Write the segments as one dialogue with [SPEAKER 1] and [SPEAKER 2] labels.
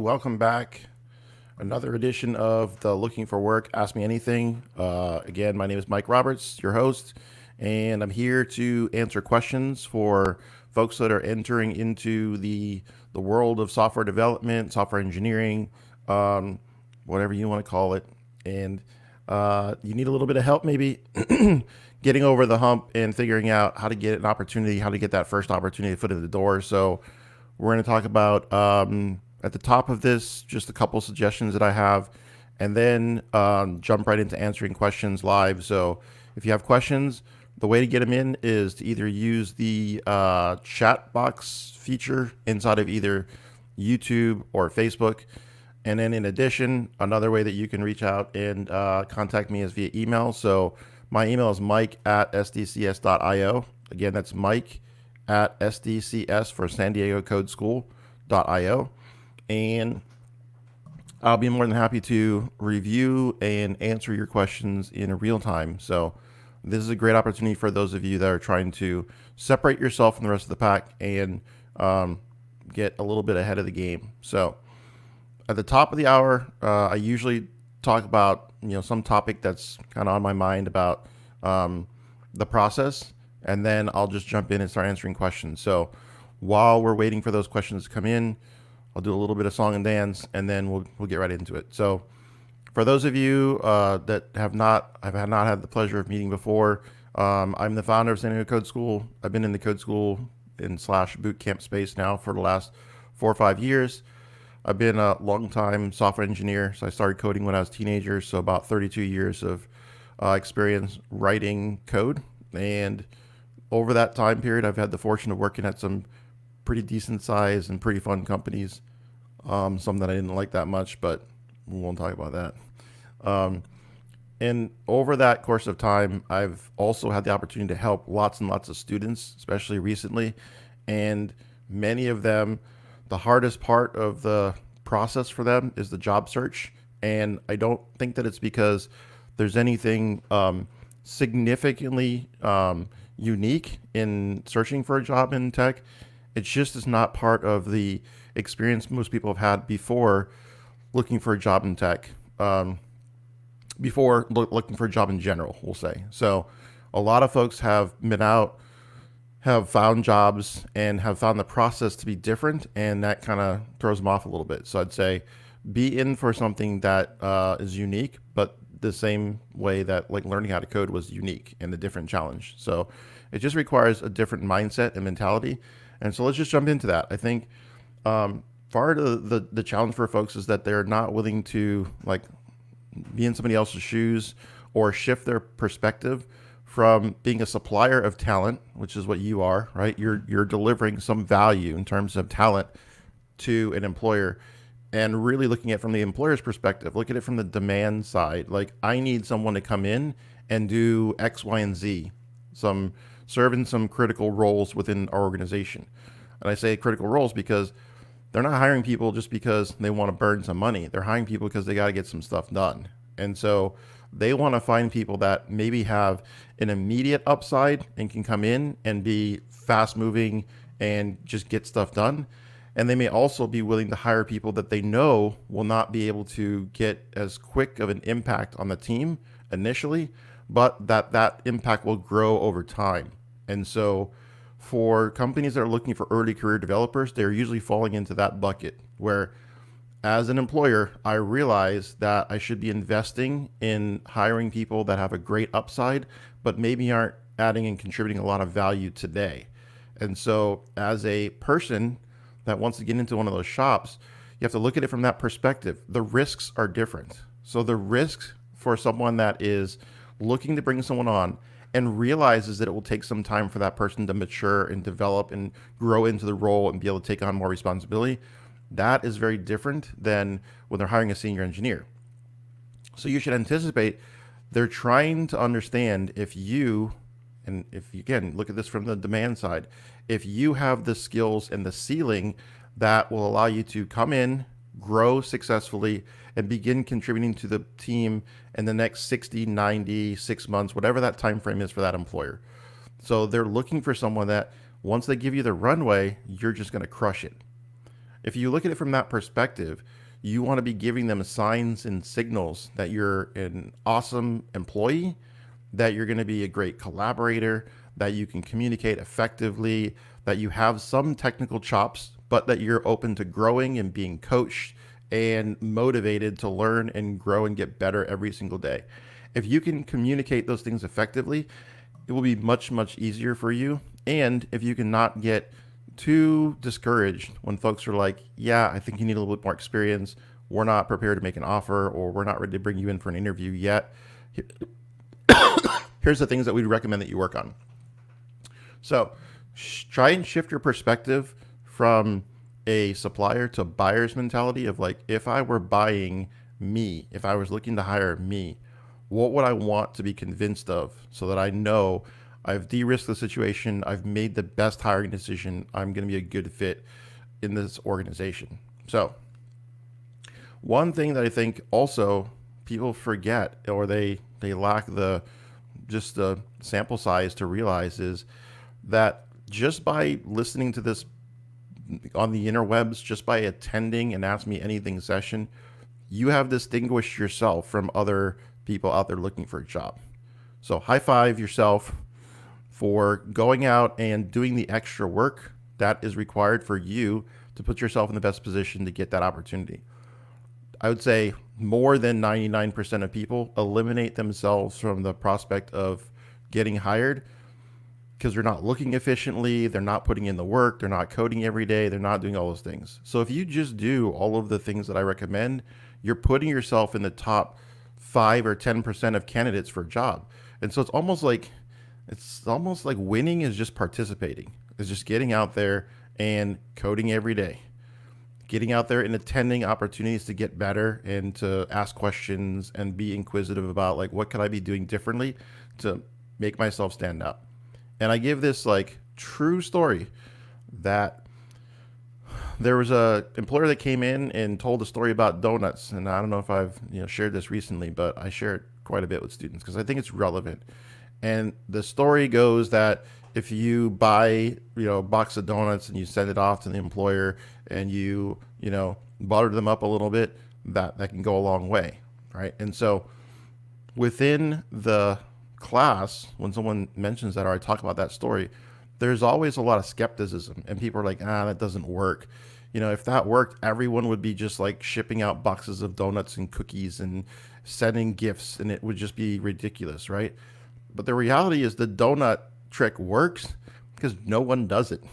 [SPEAKER 1] welcome back. Another edition of the Looking for Work, Ask Me Anything. Again, my name is Mike Roberts, your host, and I'm here to answer questions for folks that are entering into the world of software development, software engineering, whatever you want to call it. And you need a little bit of help, maybe getting over the hump and figuring out how to get an opportunity, how to get that first opportunity to foot in the door. So we're going to talk about at the top of this just a couple suggestions that I have, and then jump right into answering questions live. So if you have questions, the way to get them in is to either use the chat box feature inside of either YouTube or Facebook. And then in addition, another way that you can reach out and contact me is via email. So my email is mike@sdcs.io. Again, that's mike@sdcs for San Diego Code School.io. And I'll be more than happy to review and answer your questions in real time. So this is a great opportunity for those of you that are trying to separate yourself from the rest of the pack and get a little bit ahead of the game. So at the top of the hour, I usually talk about some topic that's kind of on my mind about the process, and then I'll just jump in and start answering questions. So while we're waiting for those questions to come in, I'll do a little bit of song and dance, and then we'll get right into it. So for those of you that have not had the pleasure of meeting before, I'm the founder of San Diego Code School. I've been in the code school and / boot camp space now for the last 4 or 5 years. I've been a long-time software engineer, so I started coding when I was a teenager, so about 32 years of experience writing code. And over that time period, I've had the fortune of working at some pretty decent size and pretty fun companies, some that I didn't like that much, but we won't talk about that. And over that course of time, I've also had the opportunity to help lots and lots of students, especially recently, and many of them, the hardest part of the process for them is the job search. And I don't think that it's because there's anything significantly unique in searching for a job in tech. It's just is not part of the experience most people have had before looking for a job in tech, before looking for a job in general, we'll say. So a lot of folks have been out, have found jobs, and have found the process to be different, and that kind of throws them off a little bit. So I'd say be in for something that is unique, but the same way that like learning how to code was unique and a different challenge. So it just requires a different mindset and mentality. And so let's just jump into that. I think part of the challenge for folks is that they're not willing to like be in somebody else's shoes or shift their perspective from being a supplier of talent, which is what you are, right? You're delivering some value in terms of talent to an employer, and really looking at it from the employer's perspective. Look at it from the demand side. Like, I need someone to come in and do X, Y, and Z, serve in some critical roles within our organization. And I say critical roles because they're not hiring people just because they want to burn some money. They're hiring people because they got to get some stuff done. And so they want to find people that maybe have an immediate upside and can come in and be fast moving and just get stuff done. And they may also be willing to hire people that they know will not be able to get as quick of an impact on the team initially, but that impact will grow over time. And so for companies that are looking for early career developers, they're usually falling into that bucket where, as an employer, I realize that I should be investing in hiring people that have a great upside, but maybe aren't adding and contributing a lot of value today. And so as a person that wants to get into one of those shops, you have to look at it from that perspective. The risks are different. So the risks for someone that is looking to bring someone on and realizes that it will take some time for that person to mature and develop and grow into the role and be able to take on more responsibility, that is very different than when they're hiring a senior engineer. So you should anticipate they're trying to understand if you, and if you, again, look at this from the demand side, if you have the skills and the ceiling that will allow you to come in, grow successfully, and begin contributing to the team in the next 60, 90, 6 months, whatever that time frame is for that employer. So they're looking for someone that once they give you the runway, you're just going to crush it. If you look at it from that perspective, you want to be giving them signs and signals that you're an awesome employee, that you're going to be a great collaborator, that you can communicate effectively, that you have some technical chops, but that you're open to growing and being coached and motivated to learn and grow and get better every single day. If you can communicate those things effectively, it will be much, much easier for you. And if you can not get too discouraged when folks are like, yeah, I think you need a little bit more experience. We're not prepared to make an offer, or we're not ready to bring you in for an interview yet. Here's the things that we'd recommend that you work on. So try and shift your perspective from a supplier to buyer's mentality of like, if I were buying me, if I was looking to hire me, what would I want to be convinced of so that I know I've de-risked the situation, I've made the best hiring decision, I'm going to be a good fit in this organization. So one thing that I think also people forget, or they lack the sample size to realize, is that just by listening to this on the interwebs, just by attending an Ask Me Anything session, you have distinguished yourself from other people out there looking for a job. So high five yourself for going out and doing the extra work that is required for you to put yourself in the best position to get that opportunity. I would say more than 99% of people eliminate themselves from the prospect of getting hired because they're not looking efficiently, they're not putting in the work, they're not coding every day, they're not doing all those things. So if you just do all of the things that I recommend, you're putting yourself in the top 5 or 10% of candidates for a job. And so it's almost like winning is just participating. It's just getting out there and coding every day. Getting out there and attending opportunities to get better and to ask questions and be inquisitive about like, what could I be doing differently to make myself stand out? And I give this like true story that there was a employer that came in and told a story about donuts. And I don't know if I've shared this recently, but I share it quite a bit with students because I think it's relevant. And the story goes that if you buy, a box of donuts and you send it off to the employer and you butter them up a little bit, that can go a long way, right? And so within the class, when someone mentions that or I talk about that story, there's always a lot of skepticism and people are like, that doesn't work. If that worked, everyone would be just like shipping out boxes of donuts and cookies and sending gifts and it would just be ridiculous, right? But the reality is the donut trick works because no one does it,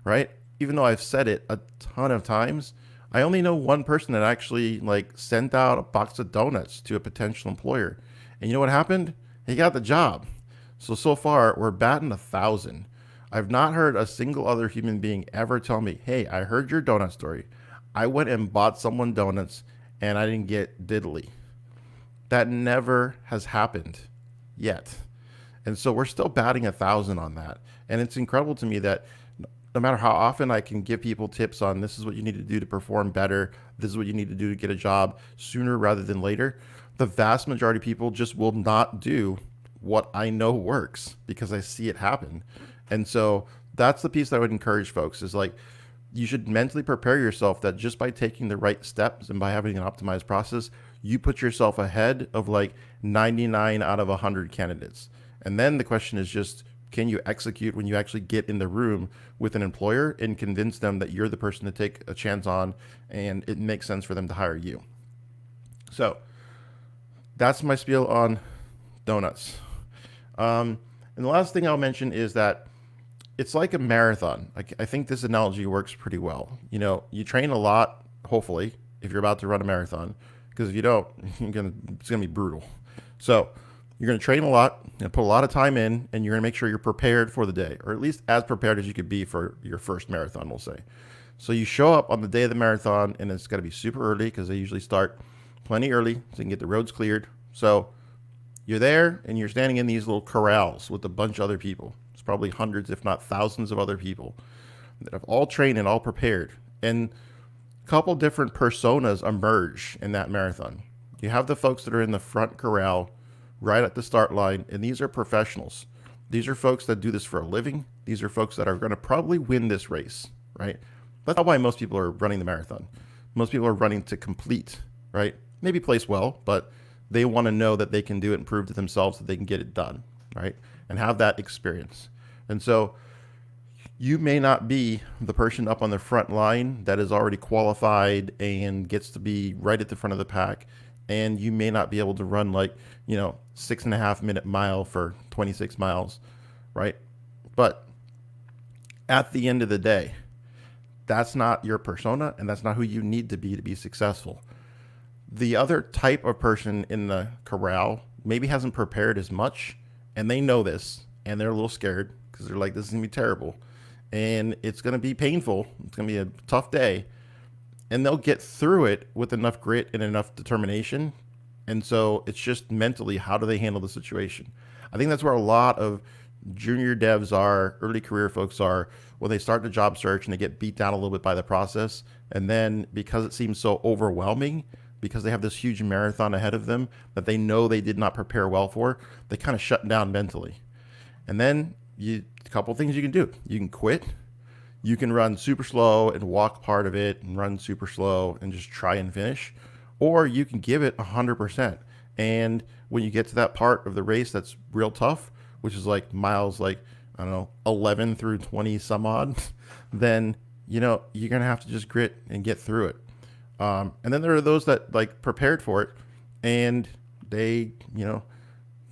[SPEAKER 1] right? Even though I've said it a ton of times, I only know one person that actually like sent out a box of donuts to a potential employer. And you know what happened? He got the job. So far we're batting 1,000. I've not heard a single other human being ever tell me, hey, I heard your donut story. I went and bought someone donuts and I didn't get diddly. That never has happened yet. And so we're still batting 1,000 on that. And it's incredible to me that no matter how often I can give people tips on this is what you need to do to perform better, this is what you need to do to get a job sooner rather than later, the vast majority of people just will not do what I know works because I see it happen. And so that's the piece that I would encourage folks is like, you should mentally prepare yourself that just by taking the right steps and by having an optimized process, you put yourself ahead of like 99 out of 100 candidates. And then the question is just, can you execute when you actually get in the room with an employer and convince them that you're the person to take a chance on and it makes sense for them to hire you? So that's my spiel on donuts. And the last thing I'll mention is that it's like a marathon. I think this analogy works pretty well. You train a lot, hopefully, if you're about to run a marathon, because if you don't, it's going to be brutal. So you're going to train a lot and put a lot of time in, and you're going to make sure you're prepared for the day, or at least as prepared as you could be for your first marathon, we'll say. So you show up on the day of the marathon, and it's got to be super early because they usually start plenty early so you can get the roads cleared. So you're there, and you're standing in these little corrals with a bunch of other people. It's probably hundreds, if not thousands of other people that have all trained and all prepared. And a couple different personas emerge in that marathon. You have the folks that are in the front corral right at the start line, and these are professionals. These are folks that do this for a living. These are folks that are going to probably win this race, right? That's not why most people are running the marathon. Most people are running to complete, right? Maybe place well, but they want to know that they can do it and prove to themselves that they can get it done, right? And have that experience. And so you may not be the person up on the front line that is already qualified and gets to be right at the front of the pack. And you may not be able to run like, 6.5 minute mile for 26 miles, right? But at the end of the day, that's not your persona and that's not who you need to be successful. The other type of person in the corral maybe hasn't prepared as much and they know this and they're a little scared because they're like, this is going to be terrible and it's going to be painful. It's going to be a tough day, and they'll get through it with enough grit and enough determination. And so it's just mentally, how do they handle the situation? I think that's where a lot of junior devs are, early career folks are, when they start the job search and they get beat down a little bit by the process. And then because it seems so overwhelming, because they have this huge marathon ahead of them that they know they did not prepare well for, they kind of shut down mentally. And then a couple of things you can do. You can quit. You can run super slow and walk part of it and run super slow and just try and finish. Or you can give it 100%. And when you get to that part of the race that's real tough, which is like miles, like, I don't know, 11 through 20 some odd, then, you're going to have to just grit and get through it. And then there are those that like prepared for it and they,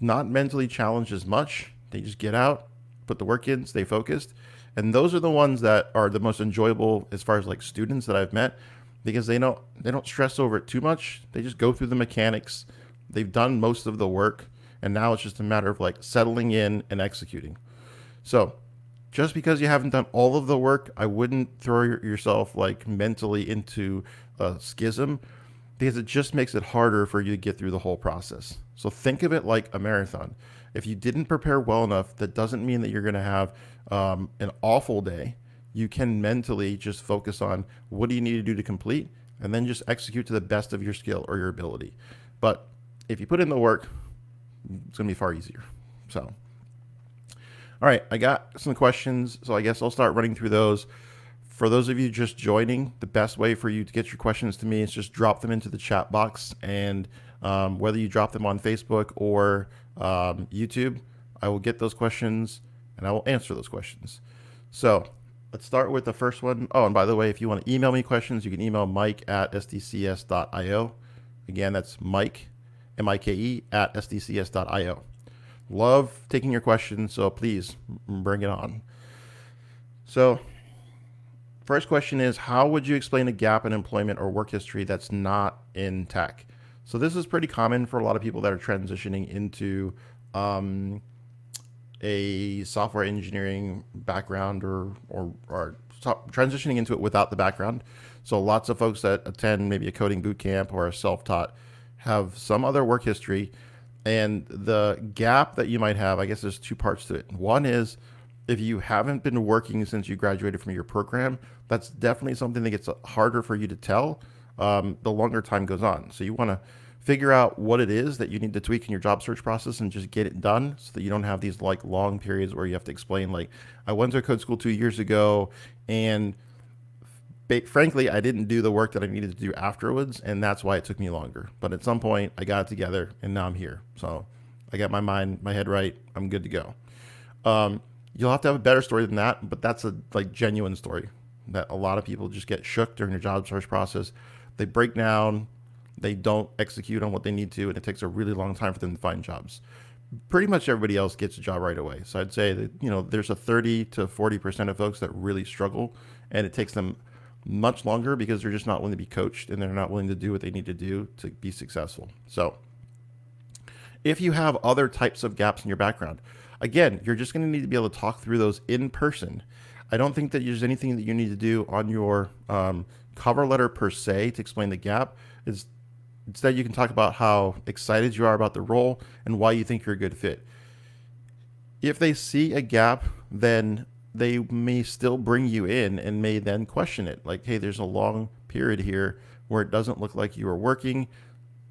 [SPEAKER 1] not mentally challenged as much. They just get out, put the work in, stay focused. And those are the ones that are the most enjoyable as far as like students that I've met, because they don't stress over it too much. They just go through the mechanics. They've done most of the work, and now it's just a matter of like settling in and executing. So just because you haven't done all of the work, I wouldn't throw yourself like mentally into a schism, because it just makes it harder for you to get through the whole process. So think of it like a marathon. If you didn't prepare well enough, that doesn't mean that you're going to have an awful day. You can mentally just focus on what do you need to do to complete, and then just execute to the best of your skill or your ability. But if you put in the work, it's going to be far easier. So, all right, I got some questions, so I guess I'll start running through those. For those of you just joining, the best way for you to get your questions to me is just drop them into the chat box. And whether you drop them on Facebook or YouTube, I will get those questions and I will answer those questions. So let's start with the first one. Oh, and by the way, if you want to email me questions, you can email mike@sdcs.io. Again, that's Mike, M-I-K-E, @sdcs.io. Love taking your questions, so please bring it on. So first question is, how would you explain a gap in employment or work history that's not in tech? So this is pretty common for a lot of people that are transitioning into a software engineering background or transitioning into it without the background. So lots of folks that attend maybe a coding boot camp or a self-taught have some other work history. And the gap that you might have, I guess there's two parts to it. One is, if you haven't been working since you graduated from your program, that's definitely something that gets harder for you to tell the longer time goes on. So you want to figure out what it is that you need to tweak in your job search process and just get it done, so that you don't have these like long periods where you have to explain, like, I went to code school 2 years ago and frankly, I didn't do the work that I needed to do afterwards, and that's why it took me longer. But at some point, I got it together, and now I'm here. So I got my head right. I'm good to go. You'll have to have a better story than that, but that's a like genuine story that a lot of people just get shook during the job search process. They break down, they don't execute on what they need to, and it takes a really long time for them to find jobs. Pretty much everybody else gets a job right away. So I'd say that, there's a 30 to 40% of folks that really struggle, and it takes them much longer because they're just not willing to be coached and they're not willing to do what they need to do to be successful. So if you have other types of gaps in your background, again, you're just going to need to be able to talk through those in person. I don't think that there's anything that you need to do on your cover letter per se to explain the gap. Instead, you can talk about how excited you are about the role and why you think you're a good fit. If they see a gap, then they may still bring you in and may then question it. Like, hey, there's a long period here where it doesn't look like you are working.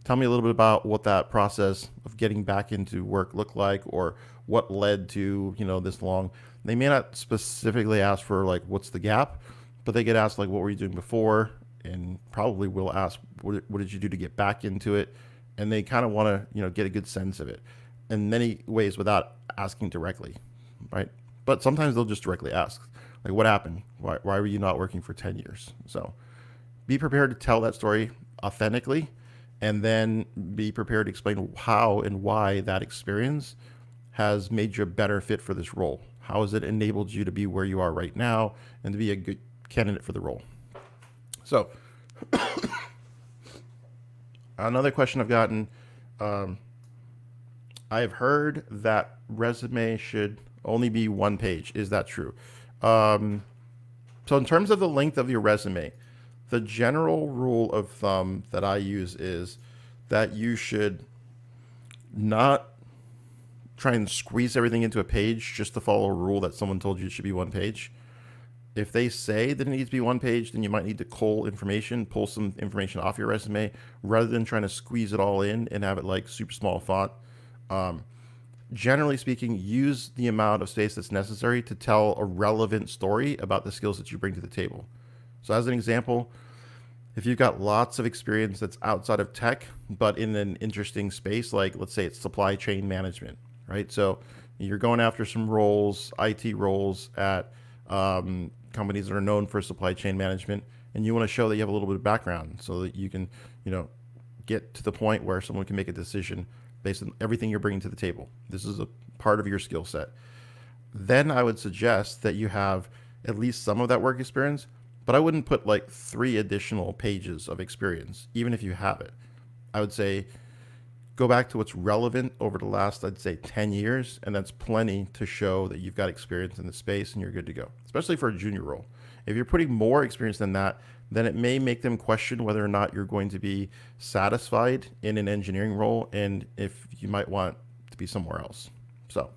[SPEAKER 1] Tell me a little bit about what that process of getting back into work looked like, or what led to, this long. They may not specifically ask for like, what's the gap, but they get asked like, what were you doing before? And probably will ask, what did you do to get back into it? And they kind of want to, get a good sense of it in many ways without asking directly, right? But sometimes they'll just directly ask, like, what happened? Why were you not working for 10 years? So be prepared to tell that story authentically, and then be prepared to explain how and why that experience has made you a better fit for this role. How has it enabled you to be where you are right now and to be a good candidate for the role? So, another question I've gotten, I have heard that resume should only be one page. Is that true? So, in terms of the length of your resume, the general rule of thumb that I use is that you should not try and squeeze everything into a page just to follow a rule that someone told you it should be one page. If they say that it needs to be one page, then you might need to pull some information off your resume rather than trying to squeeze it all in and have it like super small font. Generally speaking, use the amount of space that's necessary to tell a relevant story about the skills that you bring to the table. So, as an example, if you've got lots of experience that's outside of tech, but in an interesting space, like let's say it's supply chain management, right? So, you're going after some roles, IT roles at companies that are known for supply chain management, and you want to show that you have a little bit of background so that you can, get to the point where someone can make a decision based on everything you're bringing to the table. This is a part of your skill set. Then I would suggest that you have at least some of that work experience, but I wouldn't put like 3 additional pages of experience, even if you have it. I would say go back to what's relevant over the last, I'd say, 10 years, and that's plenty to show that you've got experience in the space and you're good to go, especially for a junior role. If you're putting more experience than that, then it may make them question whether or not you're going to be satisfied in an engineering role and if you might want to be somewhere else. So,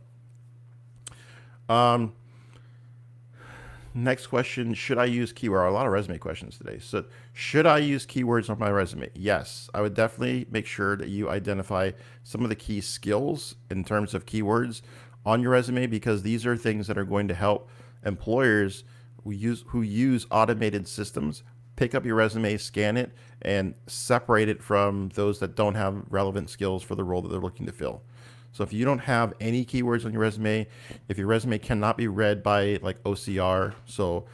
[SPEAKER 1] next question, should I use keyword? A lot of resume questions today. So, should I use keywords on my resume? Yes, I would definitely make sure that you identify some of the key skills in terms of keywords on your resume, because these are things that are going to help employers who use automated systems pick up your resume, scan it, and separate it from those that don't have relevant skills for the role that they're looking to fill. So if you don't have any keywords on your resume, if your resume cannot be read by like OCR, so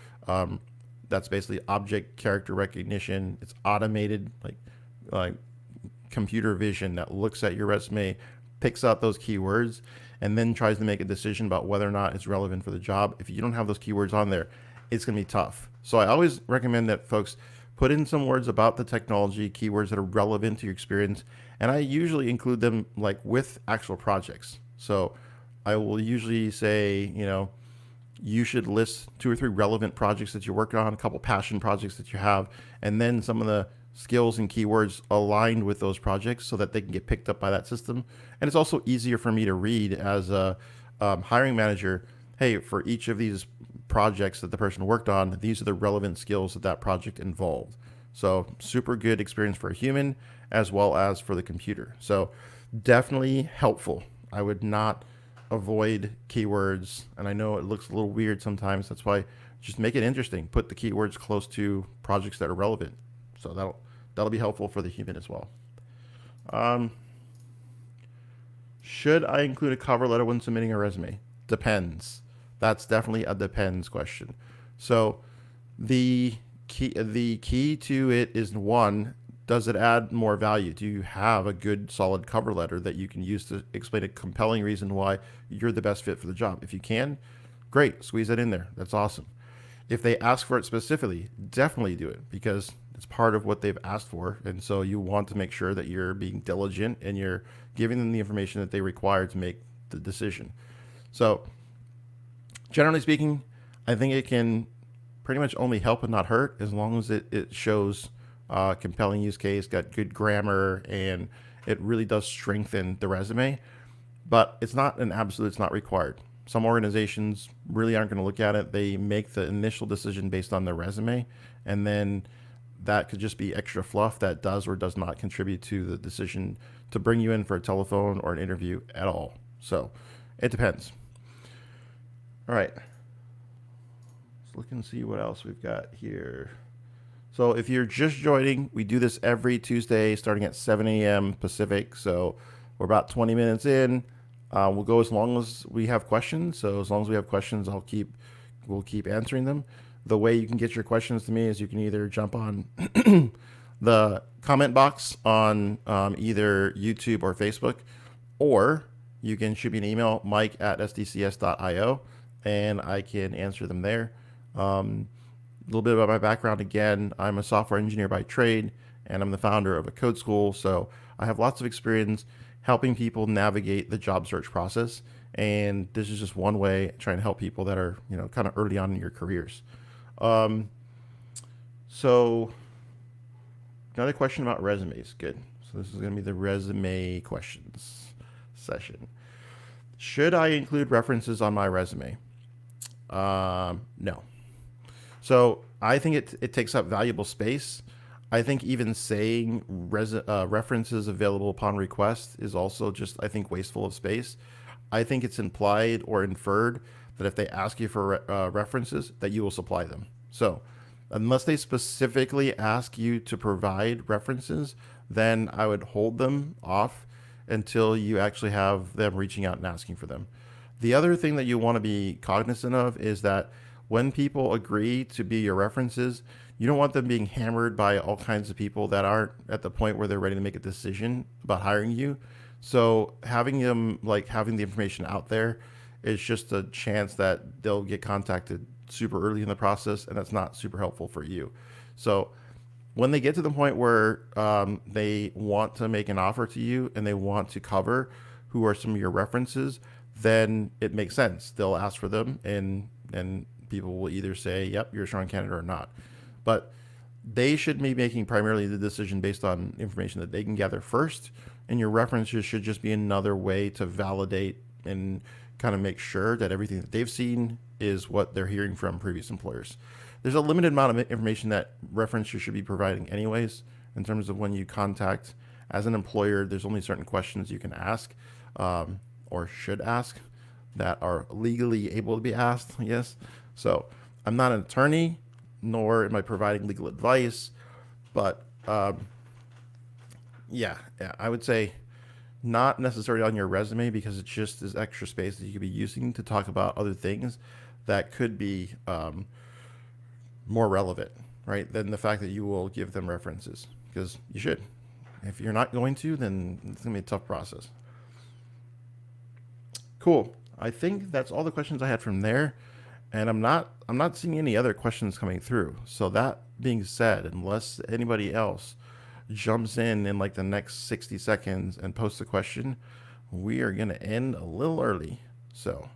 [SPEAKER 1] that's basically object character recognition. It's automated, like computer vision that looks at your resume, picks out those keywords, and then tries to make a decision about whether or not it's relevant for the job. If you don't have those keywords on there, it's going to be tough. So I always recommend that folks put in some words about the technology, keywords that are relevant to your experience, and I usually include them like with actual projects. So I will usually say, you should list 2 or 3 relevant projects that you're working on, a couple passion projects that you have, and then some of the skills and keywords aligned with those projects so that they can get picked up by that system. And it's also easier for me to read as a hiring manager. Hey, for each of these projects that the person worked on, these are the relevant skills that project involved. So super good experience for a human as well as for the computer. So definitely helpful. I would not avoid keywords. And I know it looks a little weird sometimes. That's why just make it interesting. Put the keywords close to projects that are relevant. So that'll be helpful for the human as well. Should I include a cover letter when submitting a resume? Depends. That's definitely a depends question. So the key to it is, one, does it add more value? Do you have a good solid cover letter that you can use to explain a compelling reason why you're the best fit for the job? If you can, great, squeeze that in there. That's awesome. If they ask for it specifically, definitely do it, because it's part of what they've asked for. And so you want to make sure that you're being diligent and you're giving them the information that they require to make the decision. So generally speaking, I think it can pretty much only help and not hurt, as long as it shows compelling use case, got good grammar, and it really does strengthen the resume. But it's not an absolute, it's not required. Some organizations really aren't going to look at it. They make the initial decision based on their resume, and then that could just be extra fluff that does or does not contribute to the decision to bring you in for a telephone or an interview at all. So it depends. All right. look and see what else we've got here. So if you're just joining, we do this every Tuesday starting at 7 a.m. Pacific. So we're about 20 minutes in. We'll go as long as we have questions. So as long as we have questions, we'll keep answering them. The way you can get your questions to me is you can either jump on the comment box on either YouTube or Facebook, or you can shoot me an email, mike@sdcs.io, and I can answer them there. A little bit about my background again. I'm a software engineer by trade, and I'm the founder of a code school. So I have lots of experience helping people navigate the job search process. And this is just one way trying to help people that are, kind of early on in your careers. So another question about resumes. Good. So this is going to be the resume questions session. Should I include references on my resume? No. So I think it takes up valuable space. I think even saying references available upon request is also just, I think, wasteful of space. I think it's implied or inferred that if they ask you for references, that you will supply them. So unless they specifically ask you to provide references, then I would hold them off until you actually have them reaching out and asking for them. The other thing that you want to be cognizant of is that when people agree to be your references, you don't want them being hammered by all kinds of people that aren't at the point where they're ready to make a decision about hiring you. So having them, having the information out there, is just a chance that they'll get contacted super early in the process, and that's not super helpful for you. So when they get to the point where they want to make an offer to you and they want to cover who are some of your references, then it makes sense. They'll ask for them, and people will either say, yep, you're a strong candidate, or not. But they should be making primarily the decision based on information that they can gather first, and your references should just be another way to validate and kind of make sure that everything that they've seen is what they're hearing from previous employers. There's a limited amount of information that references should be providing anyways. In terms of when you contact as an employer, there's only certain questions you can ask or should ask that are legally able to be asked, I guess. So I'm not an attorney, nor am I providing legal advice, but yeah, I would say not necessarily on your resume, because it just is extra space that you could be using to talk about other things that could be more relevant, right, than the fact that you will give them references, because you should. If you're not going to, then it's going to be a tough process. Cool. I think that's all the questions I had from there. And I'm not seeing any other questions coming through. So that being said, unless anybody else jumps in like the next 60 seconds and posts a question, we are going to end a little early. So,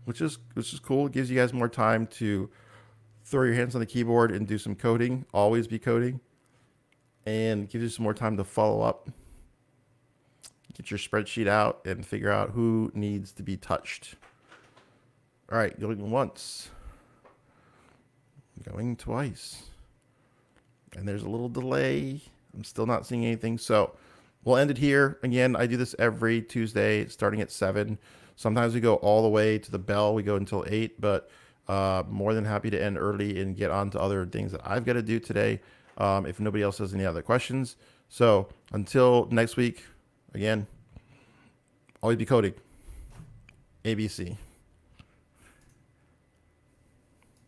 [SPEAKER 1] which is cool. It gives you guys more time to throw your hands on the keyboard and do some coding. Always be coding. And gives you some more time to follow up. Get your spreadsheet out and figure out who needs to be touched. All right, going once, going twice, and there's a little delay. I'm still not seeing anything, so we'll end it here. Again, I do this every Tuesday starting at 7. Sometimes we go all the way to the bell. We go until 8, but more than happy to end early and get on to other things that I've got to do today if nobody else has any other questions. So until next week, again, always be coding. ABC.